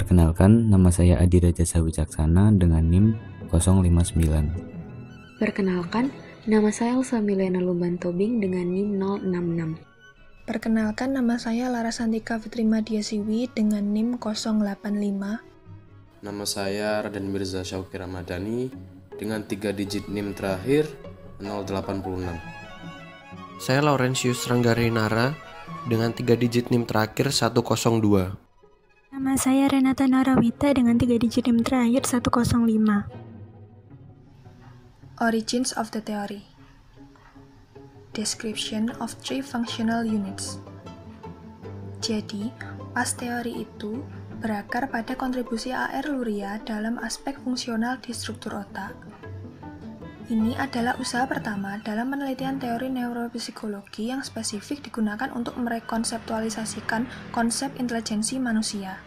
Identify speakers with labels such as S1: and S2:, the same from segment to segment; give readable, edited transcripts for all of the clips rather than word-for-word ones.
S1: Perkenalkan, nama saya Adi Rajasa Wicaksana dengan NIM 059.
S2: Perkenalkan, nama saya Elsa Milena Lumban Tobing dengan NIM 066.
S3: Perkenalkan, nama saya Lara Santika Fitri Madiasiwi dengan NIM 085.
S4: Nama saya Raden Mirza Syauki Ramadhani dengan 3 digit NIM terakhir 086.
S5: Saya Laurentius Ranggarinara dengan 3 digit NIM terakhir 102.
S6: Nama saya Renata Narawita dengan 3 digit NIM terakhir 105.
S3: Origins of the theory. Description of three functional units. Jadi, pas teori itu berakar pada kontribusi A.R. Luria dalam aspek fungsional di struktur otak. Ini adalah usaha pertama dalam penelitian teori neuropsikologi yang spesifik digunakan untuk merekonseptualisasikan konsep intelijensi manusia.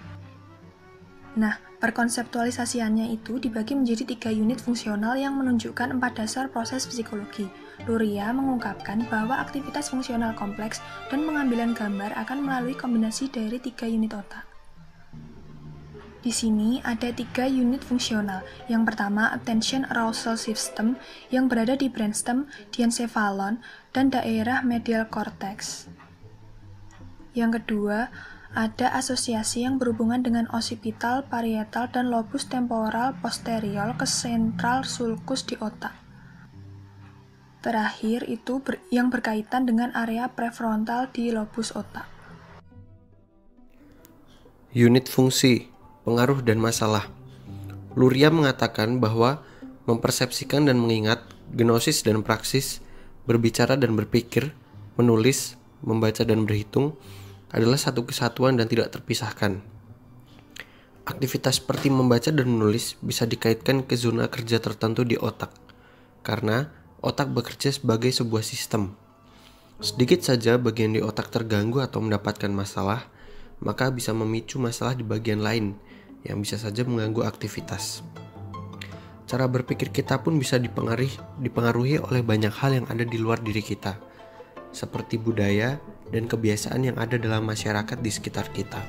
S3: Nah, perkonseptualisasiannya itu dibagi menjadi 3 unit fungsional yang menunjukkan 4 dasar proses psikologi. Luria mengungkapkan bahwa aktivitas fungsional kompleks dan pengambilan gambar akan melalui kombinasi dari 3 unit otak. Di sini ada 3 unit fungsional. Yang pertama, attention arousal system yang berada di brainstem, diencephalon, dan daerah medial cortex. Yang kedua, ada asosiasi yang berhubungan dengan occipital, parietal, dan lobus temporal posterior ke central sulcus di otak. Terakhir itu yang berkaitan dengan area prefrontal di lobus otak.
S5: Unit fungsi, pengaruh dan masalah. Luria mengatakan bahwa mempersepsikan dan mengingat, gnosis dan praksis, berbicara dan berpikir, menulis, membaca dan berhitung adalah satu kesatuan dan tidak terpisahkan. Aktivitas seperti membaca dan menulis bisa dikaitkan ke zona kerja tertentu di otak, karena otak bekerja sebagai sebuah sistem. Sedikit saja bagian di otak terganggu atau mendapatkan masalah, maka bisa memicu masalah di bagian lain yang bisa saja mengganggu aktivitas. Cara berpikir kita pun bisa dipengaruhi oleh banyak hal yang ada di luar diri kita, seperti budaya dan kebiasaan yang ada dalam masyarakat di sekitar kita.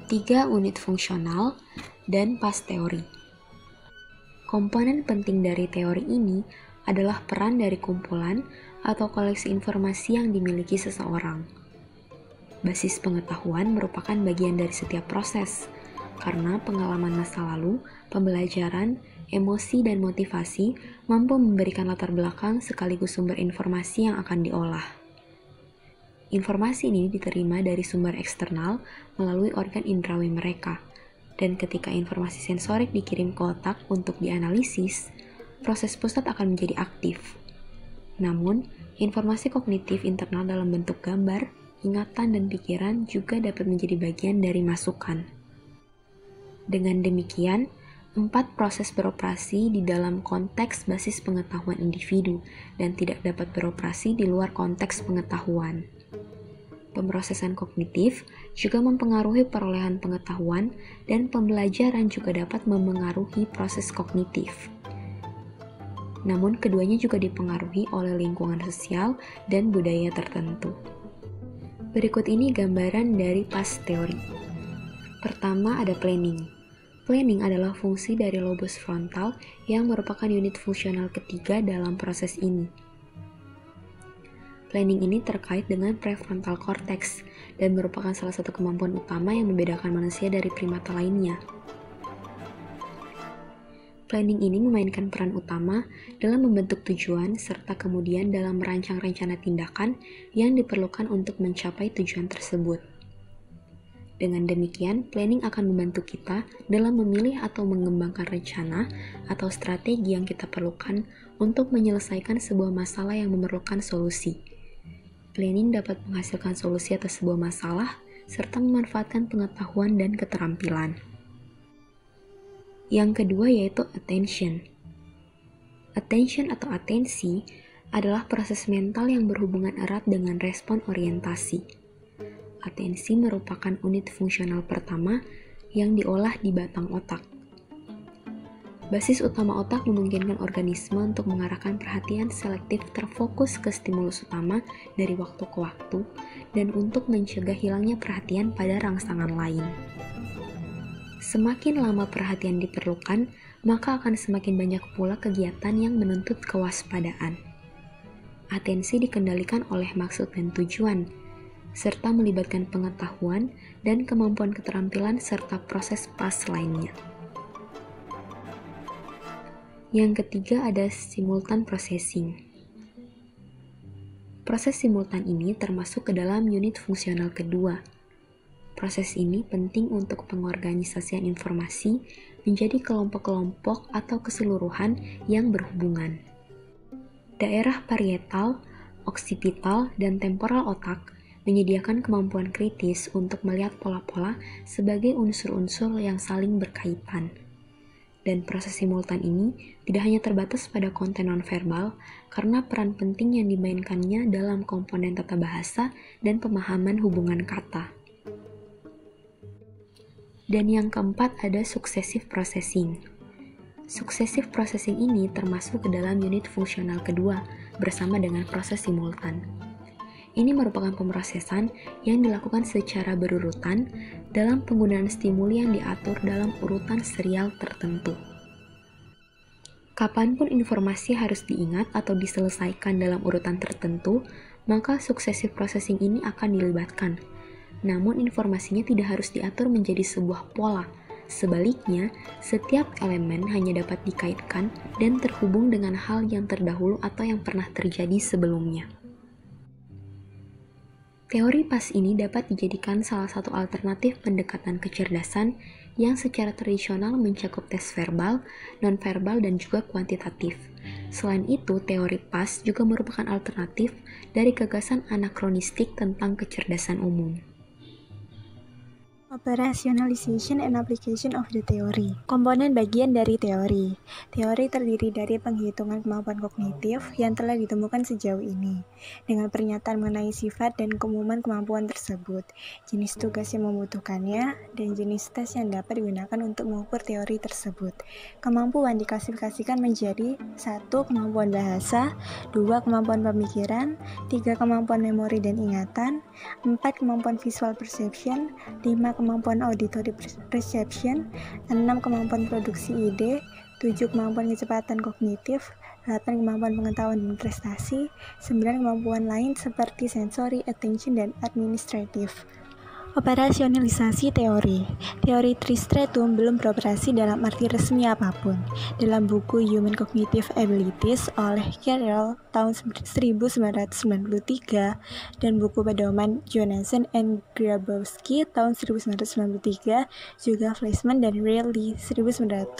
S2: 3 unit fungsional dan pas teori. Komponen penting dari teori ini adalah peran dari kumpulan atau koleksi informasi yang dimiliki seseorang. Basis pengetahuan merupakan bagian dari setiap proses, karena pengalaman masa lalu, pembelajaran, emosi, dan motivasi mampu memberikan latar belakang sekaligus sumber informasi yang akan diolah. Informasi ini diterima dari sumber eksternal melalui organ indrawi mereka, dan ketika informasi sensorik dikirim ke otak untuk dianalisis, proses pusat akan menjadi aktif. Namun, informasi kognitif internal dalam bentuk gambar, ingatan, dan pikiran juga dapat menjadi bagian dari masukan. Dengan demikian, 4 proses beroperasi di dalam konteks basis pengetahuan individu dan tidak dapat beroperasi di luar konteks pengetahuan. Pemrosesan kognitif juga mempengaruhi perolehan pengetahuan dan pembelajaran juga dapat memengaruhi proses kognitif. Namun keduanya juga dipengaruhi oleh lingkungan sosial dan budaya tertentu. Berikut ini gambaran dari pas teori. Pertama ada planning. Planning adalah fungsi dari lobus frontal yang merupakan unit fungsional ketiga dalam proses ini. Planning ini terkait dengan prefrontal cortex dan merupakan salah satu kemampuan utama yang membedakan manusia dari primata lainnya. Planning ini memainkan peran utama dalam membentuk tujuan serta kemudian dalam merancang rencana tindakan yang diperlukan untuk mencapai tujuan tersebut. Dengan demikian, planning akan membantu kita dalam memilih atau mengembangkan rencana atau strategi yang kita perlukan untuk menyelesaikan sebuah masalah yang memerlukan solusi. Planning dapat menghasilkan solusi atas sebuah masalah serta memanfaatkan pengetahuan dan keterampilan. Yang kedua yaitu attention. Attention atau atensi adalah proses mental yang berhubungan erat dengan respon orientasi. Atensi merupakan unit fungsional pertama yang diolah di batang otak. Basis utama otak memungkinkan organisme untuk mengarahkan perhatian selektif terfokus ke stimulus utama dari waktu ke waktu dan untuk mencegah hilangnya perhatian pada rangsangan lain. Semakin lama perhatian diperlukan, maka akan semakin banyak pula kegiatan yang menuntut kewaspadaan. Atensi dikendalikan oleh maksud dan tujuan, serta melibatkan pengetahuan dan kemampuan keterampilan serta proses pas lainnya. Yang ketiga ada simultan processing. Proses simultan ini termasuk ke dalam unit fungsional kedua. Proses ini penting untuk pengorganisasian informasi menjadi kelompok-kelompok atau keseluruhan yang berhubungan. Daerah parietal, oksipital, dan temporal otak menyediakan kemampuan kritis untuk melihat pola-pola sebagai unsur-unsur yang saling berkaitan. Dan proses simultan ini tidak hanya terbatas pada konten nonverbal, karena peran penting yang dimainkannya dalam komponen tata bahasa dan pemahaman hubungan kata. Dan yang keempat ada successive processing. Successive processing ini termasuk ke dalam unit fungsional kedua bersama dengan proses simultan. Ini merupakan pemrosesan yang dilakukan secara berurutan dalam penggunaan stimuli yang diatur dalam urutan serial tertentu. Kapanpun informasi harus diingat atau diselesaikan dalam urutan tertentu, maka successive processing ini akan dilibatkan. Namun informasinya tidak harus diatur menjadi sebuah pola. Sebaliknya, setiap elemen hanya dapat dikaitkan dan terhubung dengan hal yang terdahulu atau yang pernah terjadi sebelumnya. Teori PAS ini dapat dijadikan salah satu alternatif pendekatan kecerdasan yang secara tradisional mencakup tes verbal, nonverbal, dan juga kuantitatif. Selain itu, teori PAS juga merupakan alternatif dari gagasan anakronistik tentang kecerdasan umum.
S6: Operationalization and application of the theory. Komponen bagian dari teori. Teori terdiri dari penghitungan kemampuan kognitif yang telah ditemukan sejauh ini, dengan pernyataan mengenai sifat dan keumuman kemampuan tersebut, jenis tugas yang membutuhkannya, dan jenis tes yang dapat digunakan untuk mengukur teori tersebut. Kemampuan diklasifikasikan menjadi 1. Kemampuan bahasa, 2. Kemampuan pemikiran, 3. Kemampuan memori dan ingatan, 4. Kemampuan visual perception, 5. Kemampuan auditory perception, 6. Kemampuan produksi ide, 7. Kemampuan kecepatan kognitif, 8. Kemampuan pengetahuan dan prestasi, 9. Kemampuan lain seperti sensory, attention, dan administratif. Operasionalisasi teori. Teori Tristretum belum beroperasi dalam arti resmi apapun. Dalam buku Human Cognitive Abilities oleh Carroll tahun 1993 dan buku pedoman Jonassen and Grabowski tahun 1993, juga Fleischmann dan Reilly 1992.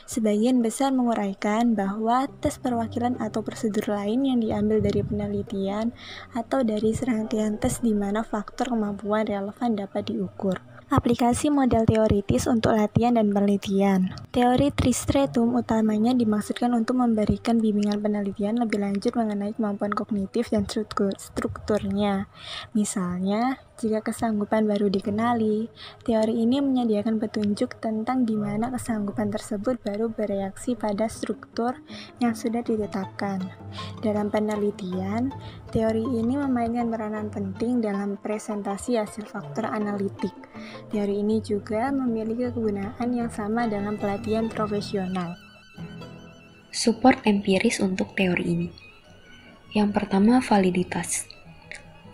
S6: Sebagian besar menguraikan bahwa tes perwakilan atau prosedur lain yang diambil dari penelitian atau dari serangkaian tes di mana faktor kemampuan relevan dapat diukur. Aplikasi model teoritis untuk latihan dan penelitian. Teori Tristretum utamanya dimaksudkan untuk memberikan bimbingan penelitian lebih lanjut mengenai kemampuan kognitif dan strukturnya. Misalnya, jika kesanggupan baru dikenali, teori ini menyediakan petunjuk tentang di mana kesanggupan tersebut baru bereaksi pada struktur yang sudah ditetapkan. Dalam penelitian, teori ini memainkan peranan penting dalam presentasi hasil faktor analitik. Teori ini juga memiliki kegunaan yang sama dalam pelatihan profesional.
S2: Support empiris untuk teori ini. Yang pertama, validitas.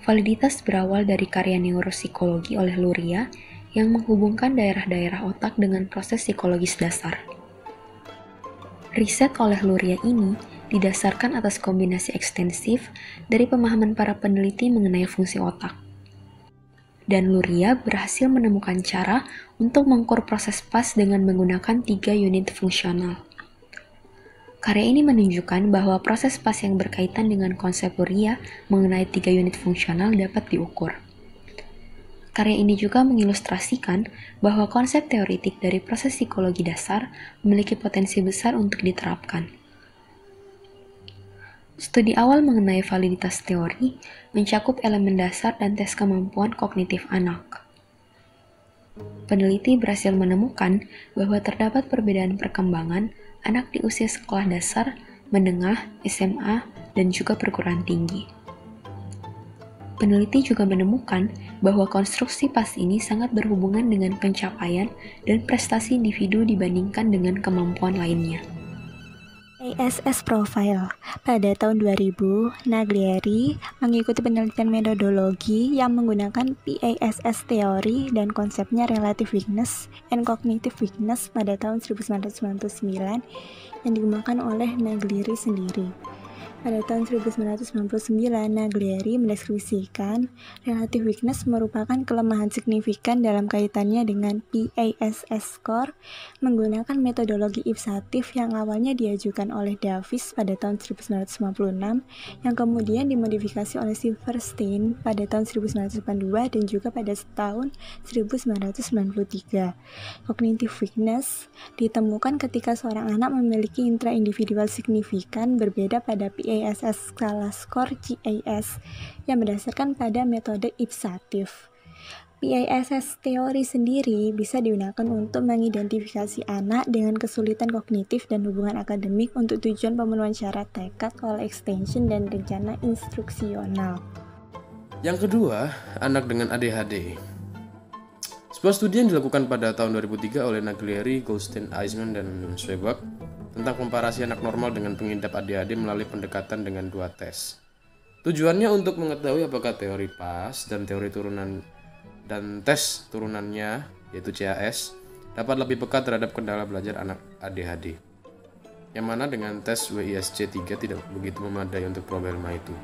S2: Validitas berawal dari karya neuropsikologi oleh Luria yang menghubungkan daerah-daerah otak dengan proses psikologis dasar. Riset oleh Luria ini didasarkan atas kombinasi ekstensif dari pemahaman para peneliti mengenai fungsi otak. Dan Luria berhasil menemukan cara untuk mengukur proses PAS dengan menggunakan 3 unit fungsional. Karya ini menunjukkan bahwa proses PAS yang berkaitan dengan konsep Luria mengenai 3 unit fungsional dapat diukur. Karya ini juga mengilustrasikan bahwa konsep teoritik dari proses psikologi dasar memiliki potensi besar untuk diterapkan. Studi awal mengenai validitas teori mencakup elemen dasar dan tes kemampuan kognitif anak. Peneliti berhasil menemukan bahwa terdapat perbedaan perkembangan anak di usia sekolah dasar, menengah, SMA, dan juga perguruan tinggi. Peneliti juga menemukan bahwa konstruksi PAS ini sangat berhubungan dengan pencapaian dan prestasi individu dibandingkan dengan kemampuan lainnya.
S6: PASS Profile. Pada tahun 2000, Naglieri mengikuti penelitian metodologi yang menggunakan PASS teori dan konsepnya Relative Weakness and Cognitive Weakness pada tahun 1999 yang dikembangkan oleh Naglieri sendiri. Pada tahun 1999, Naglieri mendeskripsikan relative weakness merupakan kelemahan signifikan dalam kaitannya dengan PASS score menggunakan metodologi ipsatif yang awalnya diajukan oleh Davis pada tahun 1956 yang kemudian dimodifikasi oleh Silverstein pada tahun 1982 dan juga pada tahun 1993. Cognitive weakness ditemukan ketika seorang anak memiliki intra-individual signifikan berbeda pada PASS skala skor GAS yang berdasarkan pada metode ipsatif. PASS teori sendiri bisa digunakan untuk mengidentifikasi anak dengan kesulitan kognitif dan hubungan akademik untuk tujuan pemenuhan syarat tekad oleh extension dan rencana instruksional.
S4: Yang kedua, anak dengan ADHD. Sebuah studi yang dilakukan pada tahun 2003 oleh Naglieri, Goldstein, Eisman, dan Schwebach tentang komparasi anak normal dengan pengidap ADHD melalui pendekatan dengan 2 tes. Tujuannya untuk mengetahui apakah teori PAS dan teori turunan dan tes turunannya, yaitu CAS, dapat lebih peka terhadap kendala belajar anak ADHD. Yang mana dengan tes WISC-3 tidak begitu memadai untuk problema itu.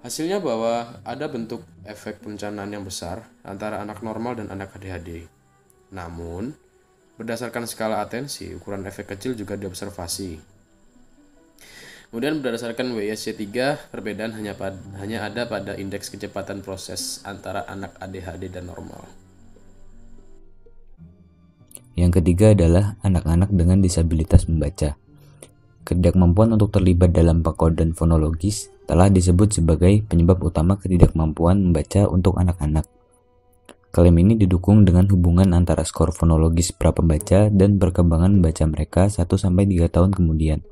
S4: Hasilnya bahwa ada bentuk efek perencanaan yang besar antara anak normal dan anak ADHD. Namun, berdasarkan skala atensi, ukuran efek kecil juga diobservasi. Kemudian berdasarkan WISC-3, perbedaan hanya ada pada indeks kecepatan proses antara anak ADHD dan normal.
S1: Yang ketiga adalah anak-anak dengan disabilitas membaca. Ketidakmampuan untuk terlibat dalam pakodan fonologis telah disebut sebagai penyebab utama ketidakmampuan membaca untuk anak-anak. Klaim ini didukung dengan hubungan antara skor fonologis pra-pembaca dan perkembangan membaca mereka 1-3 tahun kemudian.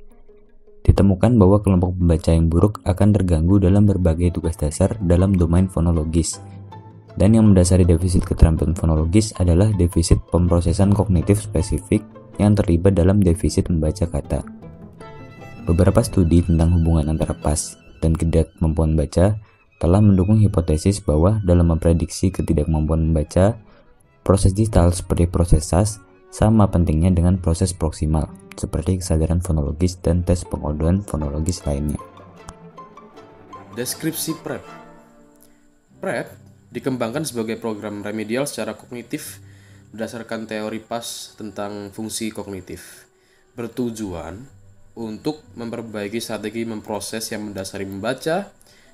S1: Ditemukan bahwa kelompok pembaca yang buruk akan terganggu dalam berbagai tugas dasar dalam domain fonologis. Dan yang mendasari defisit keterampilan fonologis adalah defisit pemrosesan kognitif spesifik yang terlibat dalam defisit membaca kata. Beberapa studi tentang hubungan antara PAS dan ketidakmampuan baca telah mendukung hipotesis bahwa dalam memprediksi ketidakmampuan membaca, proses distal seperti proses SAS sama pentingnya dengan proses proksimal, seperti kesadaran fonologis dan tes pengodoan fonologis lainnya.
S4: Deskripsi PrEP. PrEP dikembangkan sebagai program remedial secara kognitif berdasarkan teori PAS tentang fungsi kognitif, bertujuan untuk memperbaiki strategi memproses yang mendasari membaca,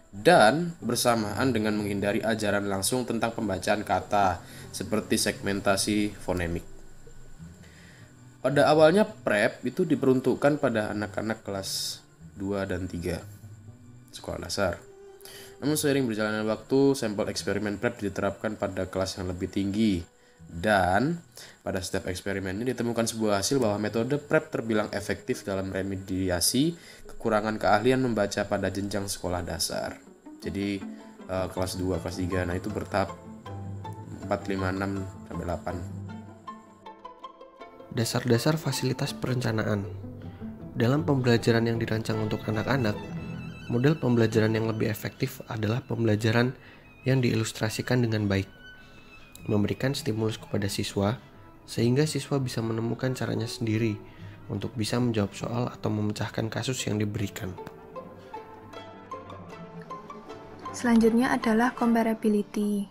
S4: dan bersamaan dengan menghindari ajaran langsung tentang pembacaan kata seperti segmentasi fonemik. Pada awalnya PrEP itu diperuntukkan pada anak-anak kelas 2 dan 3 sekolah dasar. Namun seiring berjalannya waktu, sampel eksperimen PrEP diterapkan pada kelas yang lebih tinggi. Dan pada setiap eksperimen ini ditemukan sebuah hasil bahwa metode PrEP terbilang efektif dalam remediasi kekurangan keahlian membaca pada jenjang sekolah dasar. Jadi kelas 2, kelas 3, nah itu bertahap 4, 5, 6, sampai 8.
S5: Dasar-dasar fasilitas perencanaan. Dalam pembelajaran yang dirancang untuk anak-anak, model pembelajaran yang lebih efektif adalah pembelajaran yang diilustrasikan dengan baik, memberikan stimulus kepada siswa, sehingga siswa bisa menemukan caranya sendiri untuk bisa menjawab soal atau memecahkan kasus yang diberikan.
S3: Selanjutnya adalah comparability.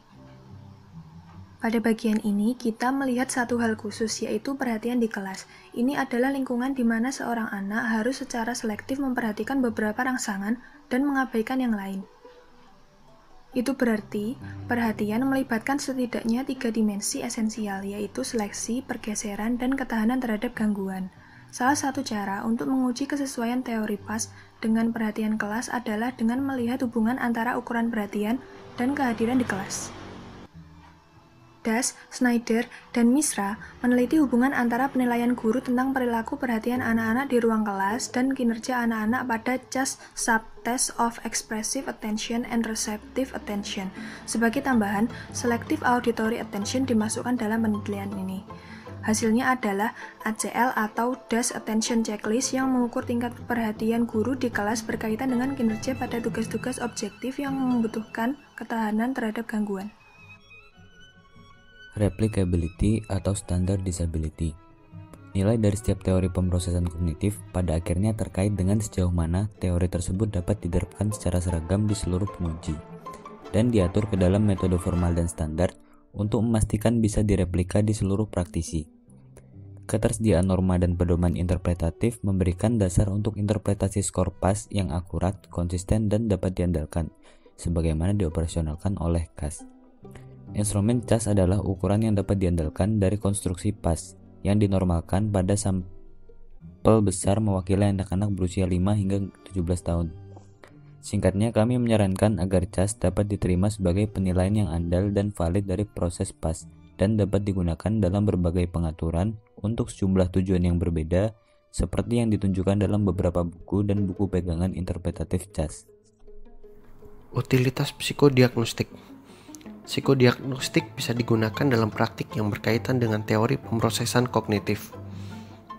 S3: Pada bagian ini, kita melihat satu hal khusus, yaitu perhatian di kelas. Ini adalah lingkungan di mana seorang anak harus secara selektif memperhatikan beberapa rangsangan dan mengabaikan yang lain. Itu berarti, perhatian melibatkan setidaknya 3 dimensi esensial, yaitu seleksi, pergeseran, dan ketahanan terhadap gangguan. Salah satu cara untuk menguji kesesuaian teori PAS dengan perhatian kelas adalah dengan melihat hubungan antara ukuran perhatian dan kehadiran di kelas. Das, Snyder, dan Misra meneliti hubungan antara penilaian guru tentang perilaku perhatian anak-anak di ruang kelas dan kinerja anak-anak pada CAS Subtest of Expressive Attention and Receptive Attention. Sebagai tambahan, Selective Auditory Attention dimasukkan dalam penelitian ini. Hasilnya adalah ACL atau Das Attention Checklist yang mengukur tingkat perhatian guru di kelas berkaitan dengan kinerja pada tugas-tugas objektif yang membutuhkan ketahanan terhadap gangguan.
S1: Replicability atau standard disability. Nilai dari setiap teori pemrosesan kognitif pada akhirnya terkait dengan sejauh mana teori tersebut dapat diterapkan secara seragam di seluruh penguji dan diatur ke dalam metode formal dan standar untuk memastikan bisa direplika di seluruh praktisi. Ketersediaan norma dan pedoman interpretatif memberikan dasar untuk interpretasi skor PAS yang akurat, konsisten, dan dapat diandalkan, sebagaimana dioperasionalkan oleh CAS. Instrumen CAS adalah ukuran yang dapat diandalkan dari konstruksi PAS, yang dinormalkan pada sampel besar mewakili anak-anak berusia 5 hingga 17 tahun. Singkatnya, kami menyarankan agar CAS dapat diterima sebagai penilaian yang andal dan valid dari proses PAS, dan dapat digunakan dalam berbagai pengaturan untuk sejumlah tujuan yang berbeda, seperti yang ditunjukkan dalam beberapa buku dan buku pegangan interpretatif CAS.
S5: Utilitas psikodiagnostik. Psikodiagnostik bisa digunakan dalam praktik yang berkaitan dengan teori pemrosesan kognitif.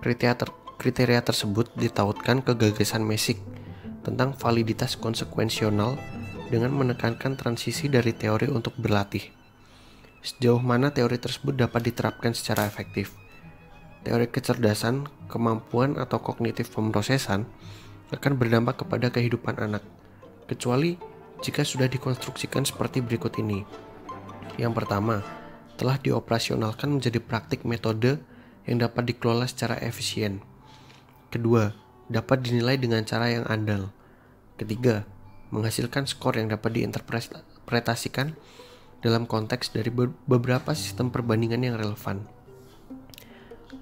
S5: Kriteria tersebut ditautkan ke gagasan Mesick tentang validitas konsekuensional dengan menekankan transisi dari teori untuk berlatih. Sejauh mana teori tersebut dapat diterapkan secara efektif. Teori kecerdasan, kemampuan, atau kognitif pemrosesan akan berdampak kepada kehidupan anak, kecuali jika sudah dikonstruksikan seperti berikut ini. Yang pertama, telah dioperasionalkan menjadi praktik metode yang dapat dikelola secara efisien. Kedua, dapat dinilai dengan cara yang andal. Ketiga, menghasilkan skor yang dapat diinterpretasikan dalam konteks dari beberapa sistem perbandingan yang relevan.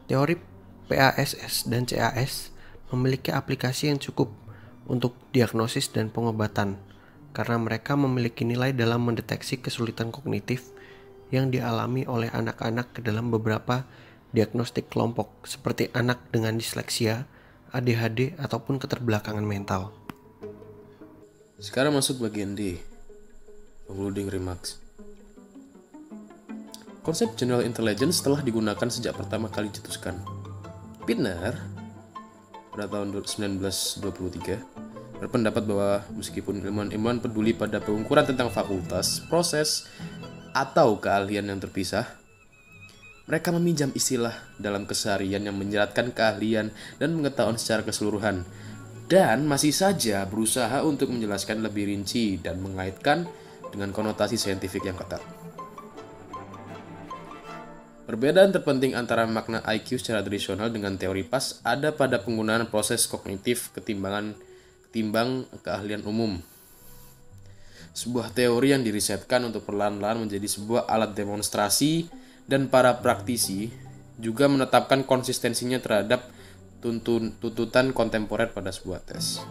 S5: Teori PASS dan CAS memiliki aplikasi yang cukup untuk diagnosis dan pengobatan karena mereka memiliki nilai dalam mendeteksi kesulitan kognitif yang dialami oleh anak-anak ke dalam beberapa diagnostik kelompok seperti anak dengan disleksia, ADHD, ataupun keterbelakangan mental.
S4: Sekarang masuk bagian D, concluding remarks. Konsep general intelligence telah digunakan sejak pertama kali dicetuskan. Bittner pada tahun 1923 berpendapat bahwa meskipun ilmuwan-ilmuwan peduli pada pengukuran tentang fakultas, proses, atau keahlian yang terpisah, mereka meminjam istilah dalam keseharian yang menyeratkan keahlian dan pengetahuan secara keseluruhan, dan masih saja berusaha untuk menjelaskan lebih rinci dan mengaitkan dengan konotasi saintifik yang ketat. Perbedaan terpenting antara makna IQ secara tradisional dengan teori PAS ada pada penggunaan proses kognitif ketimbang keahlian umum. Sebuah teori yang dirisetkan untuk perlahan-lahan menjadi sebuah alat demonstrasi, dan para praktisi juga menetapkan konsistensinya terhadap tuntutan kontemporer pada sebuah tes.